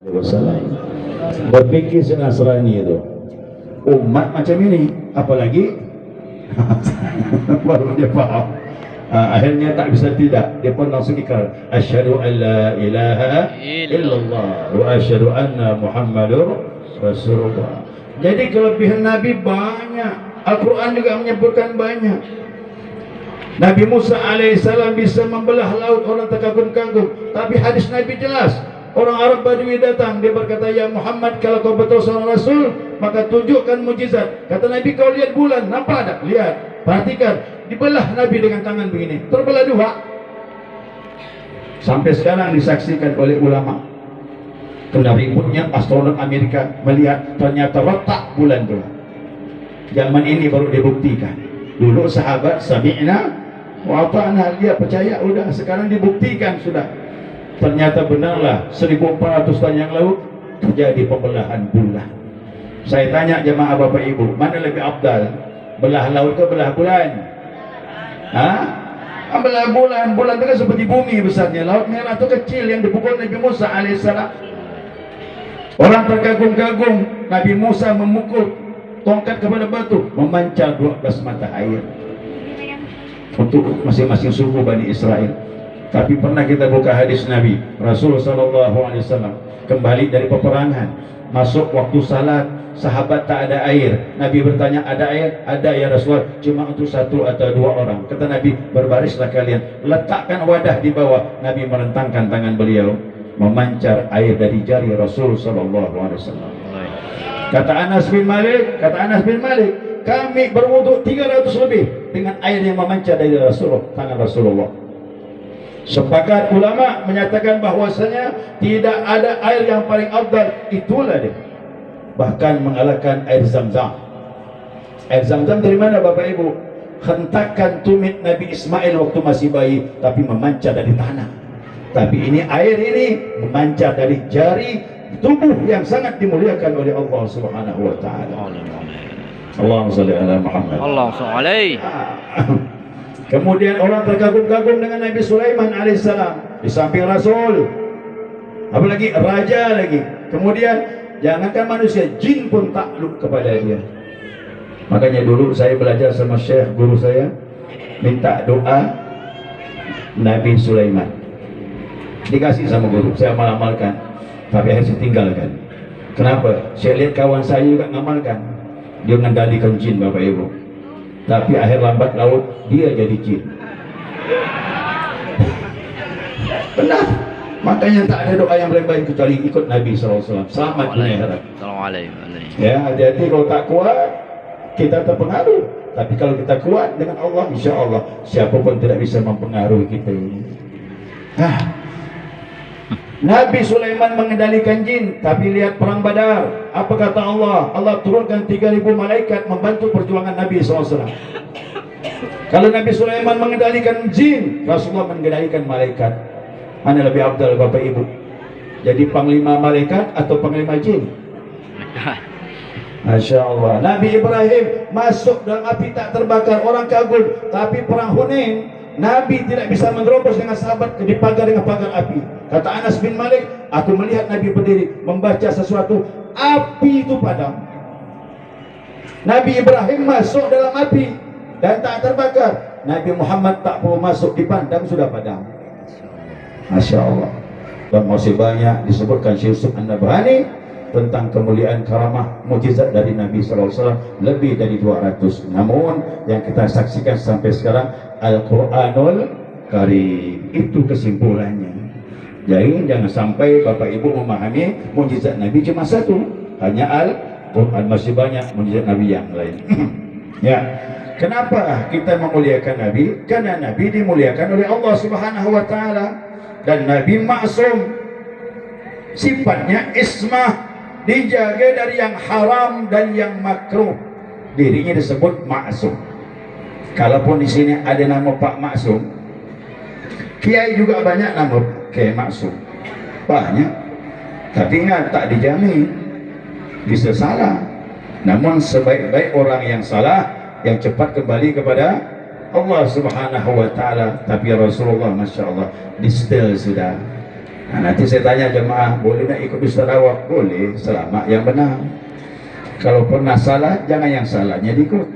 Wasallam berpikir si Nasrani itu umat macam ini, apalagi baru dia faham. Akhirnya tak bisa tidak, dia pun langsung ikrar asyhadu an la ilaha illallah wa asyhadu anna muhammadur rasulullah. Jadi kelebihan Nabi banyak, Al-Quran juga menyebutkan banyak. Nabi Musa alaihissalam bisa membelah laut, orang terkagum-kagum, tapi hadis Nabi jelas. Orang Arab Badui datang, dia berkata, ya Muhammad, kalau kau betul seorang Rasul, maka tunjukkan mujizat. Kata Nabi, kau lihat bulan, nampak tak? Lihat, perhatikan. Dibelah Nabi dengan tangan begini, terbelah dua. Sampai sekarang disaksikan oleh ulama. Kena ributnya astronom Amerika melihat ternyata retak bulan itu. Zaman ini baru dibuktikan. Dulu sahabat sami'na wa ata'na, dia percaya, udah. Sekarang dibuktikan sudah. Ternyata benarlah 1400 tahun yang lalu terjadi pembelahan bulan. Saya tanya jemaah bapak ibu, mana lebih afdal? Belah laut ke belah bulan? Belah bulan. Bulan itu kan seperti bumi besarnya. Laut Merah itu kecil yang dipukul Nabi Musa alaihissalam. Orang terkagum-kagum, Nabi Musa memukul tongkat kepada batu, memancar 12 mata air untuk masing-masing suku Bani Israel. Tapi pernah kita buka hadis Nabi Rasulullah SAW kembali dari peperangan, masuk waktu salat, sahabat tak ada air. Nabi bertanya, ada air? Ada ya Rasulullah, cuma untuk 1 atau 2 orang. Kata Nabi, berbarislah kalian, letakkan wadah di bawah. Nabi merentangkan tangan beliau, memancar air dari jari Rasul SAW. Kata Anas bin Malik, kami berwudu 300 lebih dengan air yang memancar dari Rasulullah, tangan Rasulullah. Sepakat ulama menyatakan bahwasanya tidak ada air yang paling afdal, itulah dia. Bahkan mengalahkan air Zam-Zam. Air Zam-Zam dari mana Bapak Ibu? Hentakan tumit Nabi Ismail waktu masih bayi, tapi memancar dari tanah. Tapi ini air ini memancar dari jari tubuh yang sangat dimuliakan oleh Allah Subhanahu wa taala. Allahumma shalli ala Muhammad. Allahumma shalli. Kemudian orang terkagum-kagum dengan Nabi Sulaiman alaihissalam, di samping Rasul, apalagi raja lagi. Kemudian jangankan manusia, jin pun takluk kepada dia. Makanya dulu saya belajar sama syekh guru saya, minta doa Nabi Sulaiman, dikasih sama guru, saya amal-amalkan, tapi akhirnya saya tinggalkan. Kenapa? Saya lihat kawan saya juga ngamalkan, dia mengendalikan jin Bapak Ibu. Tapi akhir lambat laut dia jadi jin. Benar. Makanya tak ada doa yang lebih baik kecuali ikut Nabi SAW. Selamat dunia akhirat. Ya, hati-hati kalau tak kuat kita terpengaruh. Tapi kalau kita kuat dengan Allah, insya Allah siapapun tidak bisa mempengaruhi kita ini. Nabi Sulaiman mengendalikan jin, tapi lihat perang Badar. Apa kata Allah? Allah turunkan 3.000 malaikat membantu perjuangan Nabi SAW. Kalau Nabi Sulaiman mengendalikan jin, Rasulullah mengendalikan malaikat. Mana lebih afdal Bapak Ibu? Jadi panglima malaikat atau panglima jin? Masya Allah. Nabi Ibrahim masuk dalam api tak terbakar, orang kagum. Tapi perang Hunain, Nabi tidak bisa menerobos dengan sahabat di pagar dengan pagar api. Kata Anas bin Malik, aku melihat Nabi berdiri membaca sesuatu, api itu padam. Nabi Ibrahim masuk dalam api dan tak terbakar. Nabi Muhammad tak perlu masuk, dipandang sudah padam. Masya Allah. Dan masih banyak disebutkan Syekh Yusuf An-Nabhani tentang kemuliaan karamah mukjizat dari Nabi SAW, lebih dari 200. Namun yang kita saksikan sampai sekarang Al-Quranul Karim, itu kesimpulannya. Jadi jangan sampai Bapak Ibu memahami mukjizat Nabi cuma satu, hanya Al-Quran, masih banyak mukjizat Nabi yang lain. Ya, kenapa kita memuliakan Nabi? Karena Nabi dimuliakan oleh Allah Subhanahu wa taala, dan Nabi maksum, sifatnya ismah, dijaga dari yang haram dan yang makruh. Dirinya disebut maksum. Kalaupun di sini ada nama Pak Maksum, kiai juga banyak nama Kiai Maksum, banyak. Tapi ingat, tak dijamin, bisa salah. Namun sebaik-baik orang yang salah, yang cepat kembali kepada Allah Subhanahu wa taala. Tapi Rasulullah Masya Allah di setel sudah. Nah, nanti saya tanya jemaah, boleh tak ikut Ustaz Awak? Boleh, selama yang benar. Kalau pernah salah, jangan yang salahnya diikut.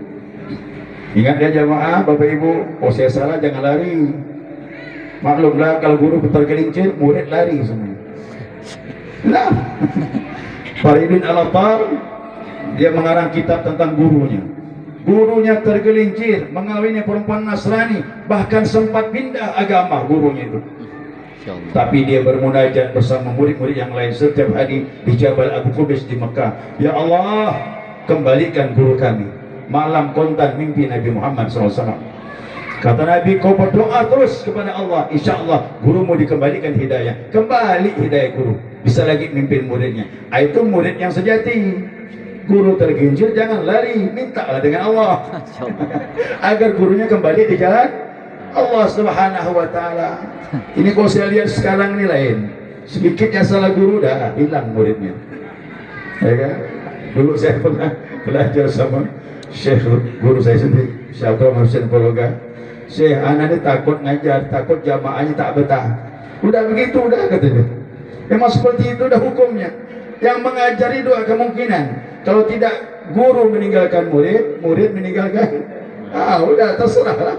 Ingat ya jemaah, Bapak Ibu, oh saya salah jangan lari. Maklumlah kalau guru tergelincir, murid lari semua. Nah, Faridin Al-Attar, dia mengarang kitab tentang gurunya. Gurunya tergelincir, mengawini perempuan Nasrani, bahkan sempat pindah agama gurunya itu. Tapi dia bermunajat bersama murid-murid yang lain setiap hari di Jabal Abu Qubais di Mekah. Ya Allah, kembalikan guru kami. Malam kontan mimpi Nabi Muhammad SAW. Kata Nabi, kau berdoa terus kepada Allah, insya Allah gurumu dikembalikan hidayah. Kembali hidayah guru, bisa lagi mimpin muridnya. Itu murid yang sejati. Guru tergincir jangan lari, mintalah dengan Allah agar gurunya kembali di jalan Allah Subhanahu wa Ta'ala. Ini kalau saya lihat sekarang ini lain, sedikit yang salah guru dah hilang muridnya, ya kan? Dulu saya pernah belajar sama Syekh guru saya sendiri, Syekh Abdul Hussein Pologa. Syekh, anak ini takut ngajar, takut jamaahnya tak betah. Udah begitu, udah katanya. Memang seperti itu udah hukumnya. Yang mengajari dua kemungkinan. Kalau tidak guru meninggalkan murid, murid meninggalkan. Udah terserah lah.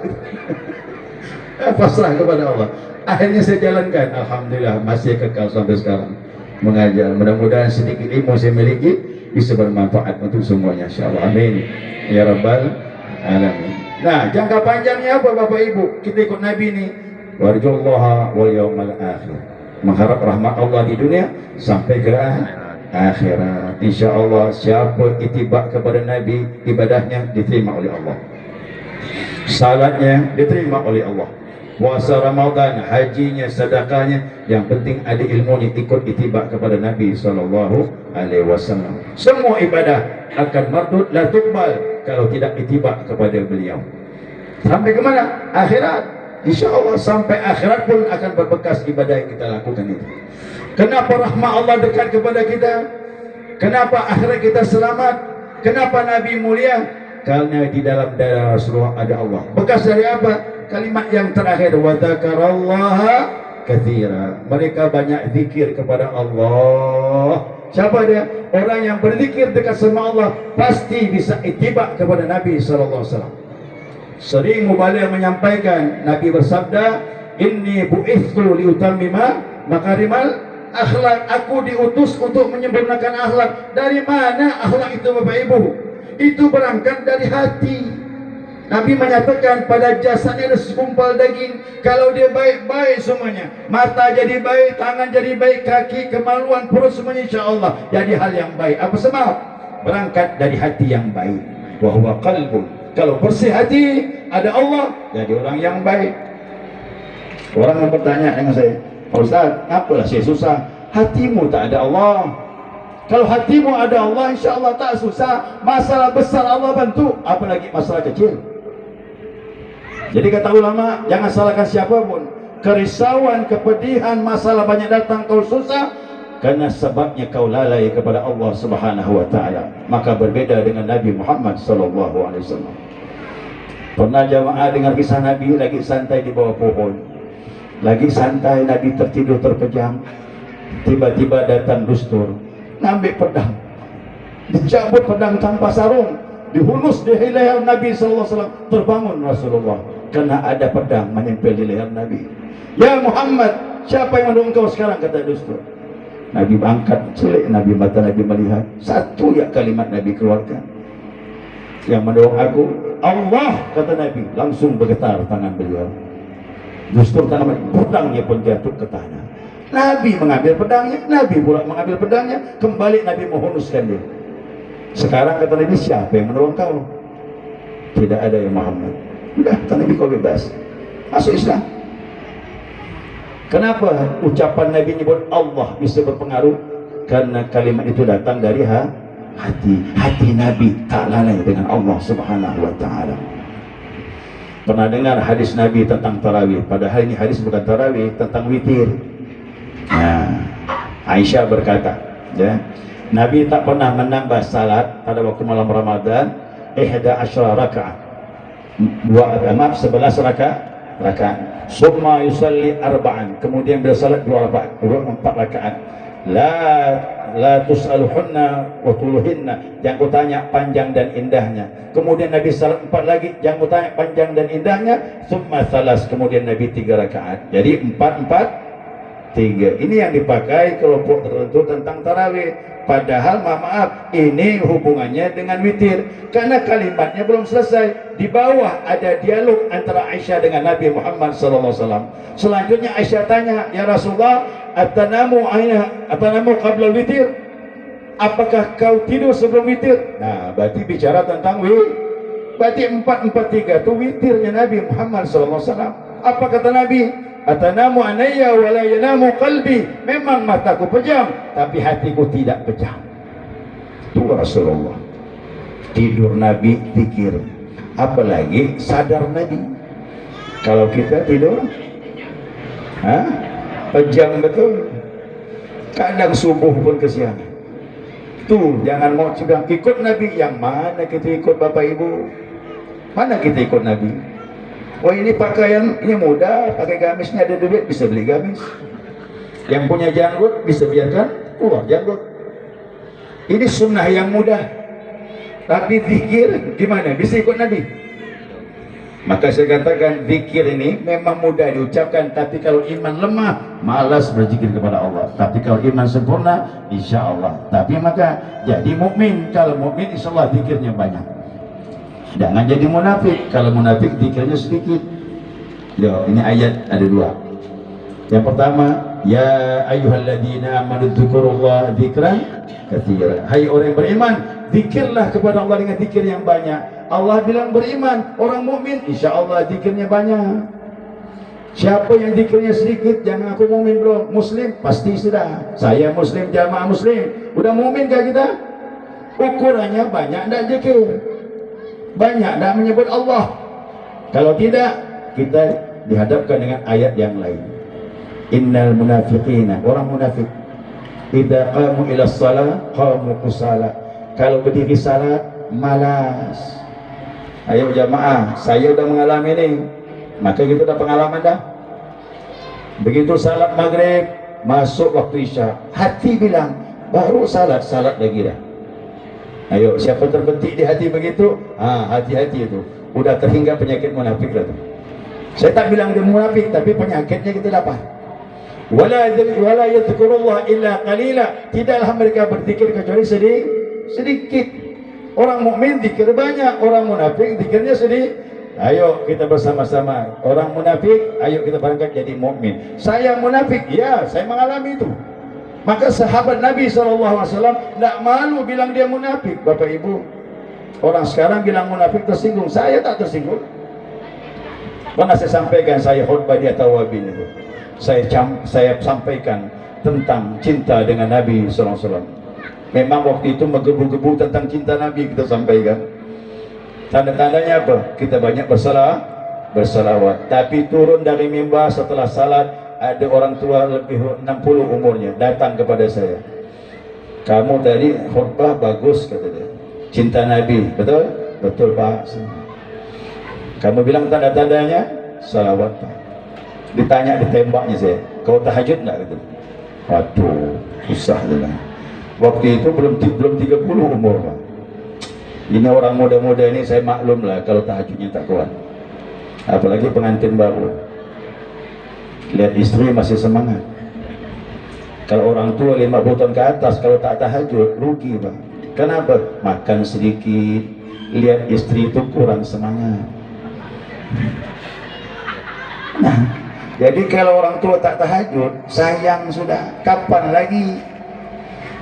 Pasrah kepada Allah. Akhirnya saya jalankan, alhamdulillah masih kekal sampai sekarang mengajar. Mudah-mudahan sedikit ilmu saya miliki bisa bermanfaat untuk semuanya, insyaallah. Amin ya rabbal alamin. Nah, jangka panjangnya apa Bapak Ibu? Kita ikut Nabi ini, warjullaha wal yawmal akhir, mengharap rahmat Allah di dunia sampai ke akhirat. Insyaallah siapa itibak kepada Nabi, ibadahnya diterima oleh Allah, salatnya diterima oleh Allah, puasa Ramadan, hajinya, sedekahnya, yang penting ada ilmunya, ikut itibak kepada Nabi SAW. Semua ibadah akan mardud, la tuqbal kalau tidak itibak kepada beliau. Sampai ke mana? Akhirat. InsyaAllah sampai akhirat pun akan berbekas ibadah yang kita lakukan itu. Kenapa rahmat Allah dekat kepada kita? Kenapa akhirat kita selamat? Kenapa Nabi mulia? Karena di dalam darah Rasulullah ada Allah. Bekas dari apa? Kalimat yang terakhir, wa dzakarallaha katsira. Mereka banyak zikir kepada Allah. Siapa dia? Orang yang berzikir dekat sama Allah pasti bisa itibak kepada Nabi sallallahu alaihi wasallam. Sering Mubaligh menyampaikan, Nabi bersabda, inni bu'itsu liutammima makarimal akhlak. Aku diutus untuk menyempurnakan akhlak. Dari mana akhlak itu Bapak Ibu? Itu berangkat dari hati. Nabi menyatakan pada jasadnya ada segumpal daging. Kalau dia baik-baik semuanya, mata jadi baik, tangan jadi baik, kaki, kemaluan, perut semuanya insyaAllah jadi hal yang baik. Apa sebab? Berangkat dari hati yang baik. Wa huwa qalbun. Kalau bersih hati, ada Allah, jadi orang yang baik. Orang yang bertanya dengan saya, Ustaz, apalah saya susah? Hatimu tak ada Allah. Kalau hatimu ada Allah, insya Allah tak susah. Masalah besar Allah bantu, apalagi masalah kecil. Jadi kata ulama, jangan salahkan siapapun. Kerisauan, kepedihan, masalah banyak datang, kau susah karena sebabnya kau lalai kepada Allah Subhanahu wa Ta'ala. Maka berbeda dengan Nabi Muhammad sallallahu alaihi wasallam. Pernah jamaah dengar kisah Nabi lagi santai di bawah pohon. Lagi santai, Nabi tertidur terpejam. Tiba-tiba datang dustur, ngambil pedang, dicabut pedang tanpa sarung, dihunus di leher Nabi sallallahu alaihi wasallam. Terbangun Rasulullah karena ada pedang menempel di leher Nabi. Ya Muhammad, siapa yang mendorong kau sekarang? Kata dustur. Nabi angkat celik Nabi, mata Nabi melihat. Satu ya kalimat Nabi keluarkan, yang mendorong aku Allah, kata Nabi. Langsung bergetar tangan beliau. Dustur tangan, pedangnya pun jatuh ke tanah. Nabi mengambil pedangnya, Nabi pula mengambil pedangnya, kembali Nabi menghunuskan dia. Sekarang kata Nabi, siapa yang menolong kau? Tidak ada ya Muhammad. Udah, kata Nabi, kau bebas, masuk Islam. Kenapa ucapan Nabi nyebut Allah bisa berpengaruh? Karena kalimat itu datang dari hati. Hati Nabi tak lalai dengan Allah Subhanahu wa Ta'ala. Pernah dengar hadis Nabi tentang tarawih? Padahal ini hadis bukan tarawih, tentang witir. Nah, Aisyah berkata, ya, Nabi tak pernah menambah salat pada waktu malam Ramadan 11 rakaat. 11 rakaat. summa yusalli arba'an, kemudian bila salat 4 rakaat. La tus'aluhunna wa tuluhinna, jangan kau tanya panjang dan indahnya. Kemudian Nabi salat 4 lagi, jangan kau tanya panjang dan indahnya. Summa salas, kemudian Nabi 3 rakaat. Jadi 4 4 3. Ini yang dipakai kelompok tertentu tentang tarawih. Padahal maaf, ini hubungannya dengan witir, karena kalimatnya belum selesai. Di bawah ada dialog antara Aisyah dengan Nabi Muhammad SAW. Selanjutnya Aisyah tanya, ya Rasulullah, atanamu qabla witir? Apakah kau tidur sebelum witir? Nah, berarti bicara tentang berarti 4-4-3 itu witirnya Nabi Muhammad SAW. Apa kata Nabi? Atanamu anayya wa la yanamu qalbi. Memang mataku pejam, tapi hatiku tidak pejam. Itu Rasulullah. Tidur Nabi, zikir. Apalagi sadar Nabi. Kalau kita tidur, pejam betul. Kadang subuh pun kesiangan. Tuh, jangan mau bilang ikut Nabi. Yang mana kita ikut Bapak Ibu? Mana kita ikut Nabi? Oh, ini pakaian, ini mudah, pakai gamisnya, ada duit bisa beli gamis. Yang punya janggut bisa biarkan keluar janggut. Ini sunnah yang mudah. Tapi zikir gimana? Bisa ikut Nabi? Maka saya katakan zikir ini memang mudah diucapkan, tapi kalau iman lemah malas berzikir kepada Allah. Tapi kalau iman sempurna, insya Allah. Tapi maka jadi mukmin. Kalau mukmin insya Allah zikirnya banyak. Jangan jadi munafik. Kalau munafik zikirnya sedikit. Yo, ini ayat ada 2. Yang pertama, ya ayyuhalladzina amanu dzkurullaha dzikran katsira. Hai orang yang beriman, zikirlah kepada Allah dengan zikir yang banyak. Allah bilang beriman, orang mukmin insyaallah zikirnya banyak. Siapa yang zikirnya sedikit, jangan aku mukmin bro. Muslim pasti sudah. Saya muslim, jamaah muslim. Udah mukminkah kita? Ukurannya banyak enggak zikir? Banyak tak menyebut Allah. Kalau tidak, kita dihadapkan dengan ayat yang lain. Innal munafiqina, orang munafik, idza qamu ila shalah qamu kusala. Kalau berdiri salat malas. Ayo jamaah, saya udah mengalami ini. Maka kita udah pengalaman dah. Begitu salat maghrib, masuk waktu isya, hati bilang baru salat lagi dah. Ayo, siapa terbentik di hati begitu? Hati-hati itu. Udah terhingga penyakit munafik lah tu. Saya tak bilang dia munafik, tapi penyakitnya kita dapat. Wala yadhkurullah illa qalila. Tidaklah mereka berzikir kecuali sedikit. Orang mukmin zikir banyak, orang munafik zikirnya sedikit. Ayo kita bersama-sama. Orang munafik, ayo kita berangkat jadi mukmin. Saya munafik, ya, saya mengalami itu. Maka sahabat Nabi SAW tidak malu bilang dia munafik. Bapak Ibu, orang sekarang bilang munafik tersinggung. Saya tak tersinggung. Pernah saya sampaikan, saya khutbah di At-Tawabin itu. Saya sampaikan tentang cinta dengan Nabi SAW. Memang waktu itu menggebu-gebu tentang cinta Nabi kita sampaikan. Tanda-tandanya apa? Kita banyak bersalawat. Tapi turun dari mimbar setelah salat, ada orang tua lebih 60 umurnya datang kepada saya. Kamu tadi khutbah bagus, kata dia. Cinta Nabi, betul? Betul Pak. Kamu bilang tanda-tandanya salawat. Ditanya, ditembaknya saya. Kau tahajud enggak? Gitu. Waduh, susah lah. Waktu itu belum 30 umur Pak. Ini orang muda-muda ini saya maklum lah kalau tahajudnya tak kuat. Apalagi pengantin baru. Lihat istri masih semangat. Kalau orang tua 50 tahun ke atas kalau tak tahajud rugi Bang. Kenapa? Makan sedikit. Lihat istri itu kurang semangat. Nah, jadi kalau orang tua tak tahajud, sayang sudah. Kapan lagi?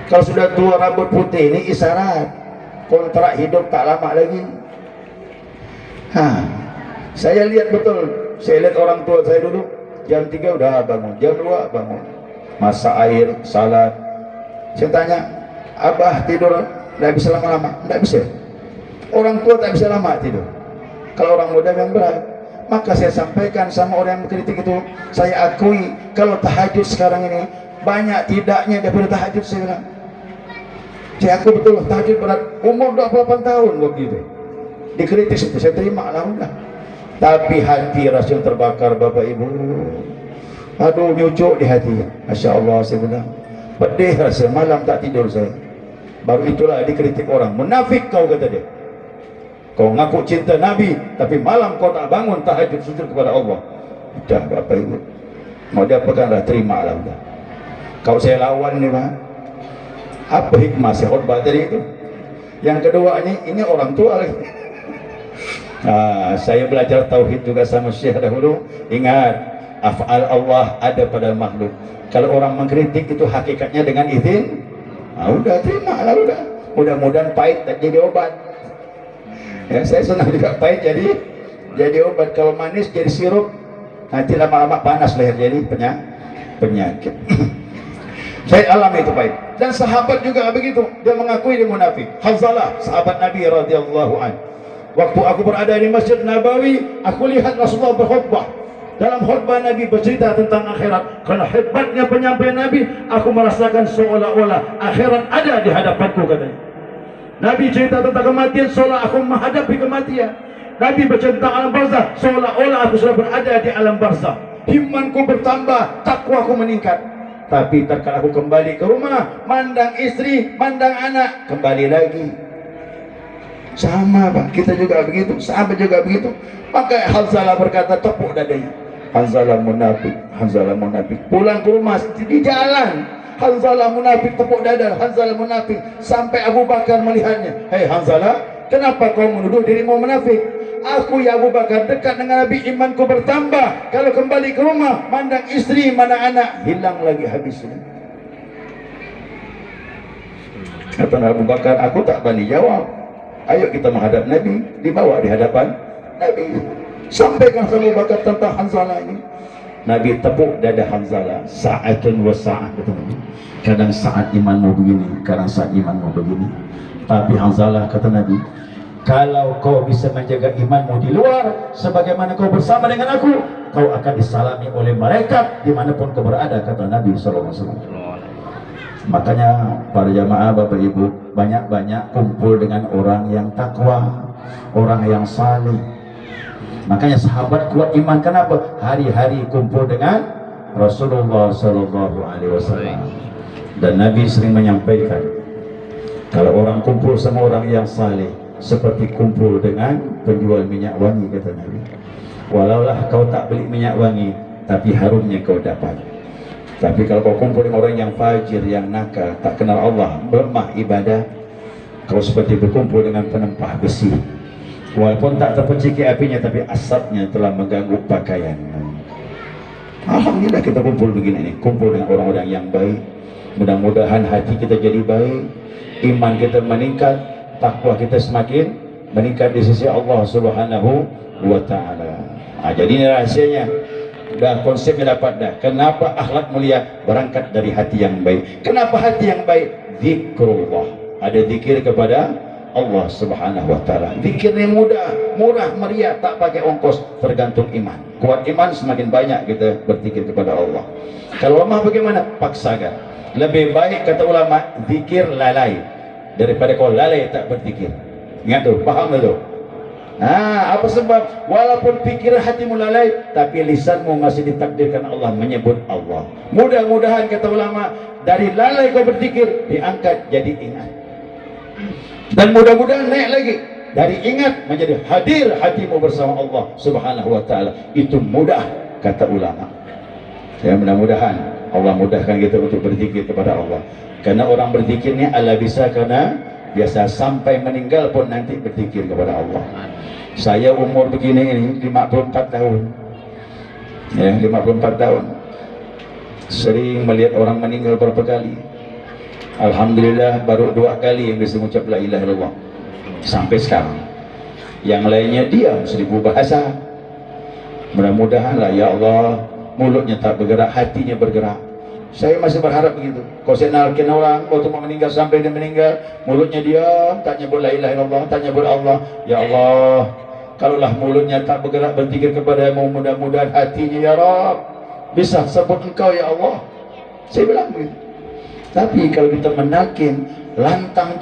Kalau sudah tua rambut putih ini isyarat kontrak hidup tak lama lagi. Saya lihat betul. Saya lihat orang tua saya dulu. Jam 3 udah bangun, jam 2 bangun, masak air, salat. Saya tanya, Abah tidur tidak bisa lama-lama? Tidak bisa. Orang tua tak bisa lama tidur. Kalau orang muda yang berat. Maka saya sampaikan sama orang yang mengkritik itu, saya akui kalau tahajud sekarang ini banyak tidaknya daripada tahajud saya bilang. Saya akui betul tahajud berat. Umur 28 tahun waktu itu dikritik itu, saya terima lah udah. Tapi hati rasa terbakar Bapak Ibu. Aduh, nyucuk di hati. Masya Allah, saya bilang pedih rasa, malam tak tidur saya. Baru itulah dikritik orang, munafik kau, kata dia. Kau ngaku cinta Nabi, tapi malam kau tak bangun tahajud sujud kepada Allah. Dah Bapak Ibu, mau diapakan dah, terima lah dah. Kau saya lawan ni mah. Apa hikmah saya khutbah tadi itu? Yang kedua ini orang tua lagi. Saya belajar tauhid juga sama Syekh dahulu. Ingat, af'al Allah ada pada makhluk. Kalau orang mengkritik itu hakikatnya dengan izin, udah terima lah udah. Mudah-mudahan pahit tak jadi obat. Ya, saya senang juga pahit jadi obat. Kalau manis jadi sirup, nanti lama-lama panas leher jadi penyakit. Saya alami itu pahit. Dan sahabat juga begitu, dia mengakui dia munafik. Hanzalah, sahabat Nabi radhiyallahu anhu. Waktu aku berada di Masjid Nabawi, aku lihat Rasulullah berkhutbah. Dalam khutbah Nabi bercerita tentang akhirat. Karena hebatnya penyampaian Nabi, aku merasakan seolah-olah akhirat ada di hadapanku, katanya. Nabi cerita tentang kematian, seolah aku menghadapi kematian. Nabi bercerita tentang alam barzah, seolah-olah aku sudah berada di alam barzah. Imanku bertambah, takwaku meningkat. Tapi tatkala aku kembali ke rumah, mandang istri, mandang anak, kembali lagi. Sama Pak, kita juga begitu, sahabat juga begitu. Maka Hanzalah berkata, tepuk dadanya. Hanzalah munafik. Pulang ke rumah di jalan, Hanzalah munafik, tepuk dada, Hanzalah munafik. Sampai Abu Bakar melihatnya. Hei Hanzalah, kenapa kau menuduh dirimu munafik? Aku ya Abu Bakar dekat dengan Nabi, imanku bertambah. Kalau kembali ke rumah, mandang istri, mandang anak, hilang lagi habisnya. Kata Abu Bakar, aku tak berani jawab. Ayo kita menghadap Nabi, dibawa di hadapan Nabi. Sampaikan Abu Bakar tentang Hanzalah ini. Nabi tepuk dada Hanzalah. Sa'atun wa sa'ah. Kadang saat imanmu begini, kadang saat imanmu begini. Tapi Hanzalah, kata Nabi, kalau kau bisa menjaga imanmu di luar, sebagaimana kau bersama dengan aku, kau akan disalami oleh malaikat dimanapun kau berada, kata Nabi SAW. Makanya para jamaah Bapak Ibu, banyak-banyak kumpul dengan orang yang takwa, orang yang saleh. Makanya sahabat kuat iman, kenapa? Hari-hari kumpul dengan Rasulullah SAW. Dan Nabi sering menyampaikan, kalau orang kumpul sama orang yang saleh, seperti kumpul dengan penjual minyak wangi, kata Nabi. Walaulah kau tak beli minyak wangi, tapi harumnya kau dapat. Tapi kalau kau kumpul dengan orang yang fajir, yang nakal, tak kenal Allah, lemah ibadah, kau seperti berkumpul dengan penempah besi. Walaupun tak terpeciki apinya, tapi asapnya telah mengganggu pakaian. Alhamdulillah kita kumpul begini nih, kumpul dengan orang-orang yang baik. Mudah-mudahan hati kita jadi baik, iman kita meningkat, takwa kita semakin meningkat di sisi Allah Subhanahu wa Ta'ala. Jadi ini rahasianya. Dah konsepnya dapat dah. Kenapa akhlak mulia berangkat dari hati yang baik? Kenapa hati yang baik? Zikrullah. Ada zikir kepada Allah Subhanahu wa Ta'ala. Zikirnya mudah, murah, meriah, tak pakai ongkos, tergantung iman. Kuat iman semakin banyak kita berzikir kepada Allah. Kalau lemah bagaimana? Paksakan. Lebih baik kata ulama zikir lalai daripada kau lalai tak berzikir. Ingat tu, faham tu? Apa sebab? Walaupun pikiran hatimu lalai, tapi lisanmu masih ditakdirkan Allah menyebut Allah. Mudah-mudahan kata ulama, dari lalai kau berzikir diangkat jadi ingat. Dan mudah-mudahan naik lagi, dari ingat menjadi hadir hatimu bersama Allah Subhanahu wa Ta'ala. Itu mudah kata ulama. Ya, mudah-mudahan Allah mudahkan kita untuk berzikir kepada Allah. Karena orang berzikirnya ala bisa, karena biasa sampai meninggal pun nanti berzikir kepada Allah. Saya umur begini ini 54 tahun. Ya, 54 tahun. Sering melihat orang meninggal berapa kali. Alhamdulillah baru 2 kali yang bisa mengucap la ilaha illallah sampai sekarang. Yang lainnya diam 1000 bahasa. Mudah-mudahan lah ya Allah, mulutnya tak bergerak, hatinya bergerak. Saya masih berharap begitu. Kau senalkan orang waktu mau meninggal, sampai dia meninggal, mulutnya diam, tak nyebut la ilaha illallah, tak nyebut Allah. Ya Allah, kalaulah mulutnya tak bergerak berzikir kepadamu, mudah-mudahan hatinya ya Rabb bisa sebut engkau ya Allah. Saya bilang begitu. Tapi kalau kita menakin lantang